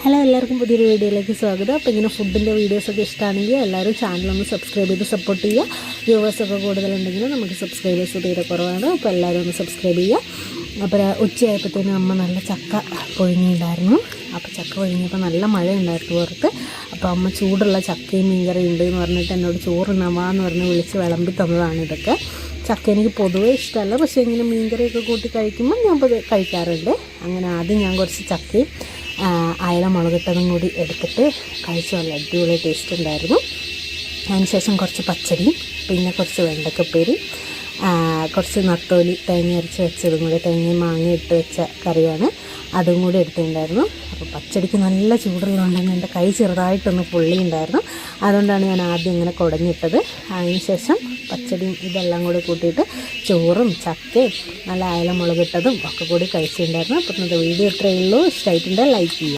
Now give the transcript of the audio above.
Hello, എല്ലാവർക്കും പുതിയൊരു വീഡിയോയിലേക്ക് സ്വാഗതം. അപ്പോൾ ഇങ്ങനെ ഫുഡിൻ്റെ വീഡിയോസൊക്കെ ഇഷ്ടമാണെങ്കിൽ എല്ലാവരും ചാനലൊന്ന് സബ്സ്ക്രൈബ് ചെയ്ത് സപ്പോർട്ട് ചെയ്യുക. വ്യൂവേഴ്സൊക്കെ കൂടുതലുണ്ടെങ്കിലും നമുക്ക് സബ്സ്ക്രൈബേഴ്സ് തീരെ കുറവാണ്. അപ്പോൾ എല്ലാവരും ഒന്ന് സബ്സ്ക്രൈബ് ചെയ്യുക. അപ്പോൾ ഉച്ചയായപ്പോഴത്തേനും അമ്മ നല്ല ചക്ക പൊഴുങ്ങിയിട്ടുണ്ടായിരുന്നു. അപ്പോൾ ചക്ക പൊഴുങ്ങിയപ്പോൾ നല്ല മഴ ഉണ്ടായിരുന്നു പുറത്ത്. അപ്പോൾ അമ്മ ചൂടുള്ള ചക്കയും മീൻകറിയും ഉണ്ട് എന്ന് പറഞ്ഞിട്ട് എന്നോട് ചോറുണ്ണാമെന്ന് പറഞ്ഞ് വിളിച്ച് വിളമ്പി തന്നതാണ് ഇതൊക്കെ. ചക്ക എനിക്ക് പൊതുവേ ഇഷ്ടമല്ല, പക്ഷേ ഇങ്ങനെ മീൻകറിയൊക്കെ കൂട്ടി കഴിക്കുമ്പോൾ ഞാൻ കഴിക്കാറുണ്ട്. അങ്ങനെ ആദ്യം ഞാൻ കുറച്ച് ചക്കയും അയല മുളകിട്ടതും കൂടി എടുത്തിട്ട് കഴിച്ചു. നല്ല അടിപൊളി ടേസ്റ്റ് ഉണ്ടായിരുന്നു. അതിനുശേഷം കുറച്ച് പച്ചടിയും പിന്നെ കുറച്ച് വെണ്ടക്കപ്പേരി, കുറച്ച് നത്തോലി തേങ്ങ അരച്ച് വെച്ചതും കൂടി, തേങ്ങയും മാങ്ങ ഇട്ട് വെച്ച കറിയാണ്, അതും കൂടി എടുത്തിട്ടുണ്ടായിരുന്നു. അപ്പോൾ പച്ചടിക്ക് നല്ല ചൂടുള്ളതുകൊണ്ടെങ്കിൽ എൻ്റെ കൈ ചെറുതായിട്ടൊന്ന് പൊള്ളിയുണ്ടായിരുന്നു. അതുകൊണ്ടാണ് ഞാൻ ആദ്യം ഇങ്ങനെ കുടഞ്ഞിട്ടത്. അതിനുശേഷം പച്ചടിയും ഇതെല്ലാം കൂടി കൂട്ടിയിട്ട് ചോറും ചക്കയും നല്ല അയല മുളകിട്ടതും ഒക്കെ കൂടി കഴിച്ചിട്ടുണ്ടായിരുന്നു. അപ്പോൾ ഇന്നത്തെ വീഡിയോ ഇത്രയേ ഉള്ളൂ. ഇഷ്ടമായിട്ടുണ്ടെങ്കിൽ ലൈക്ക് ചെയ്യുക.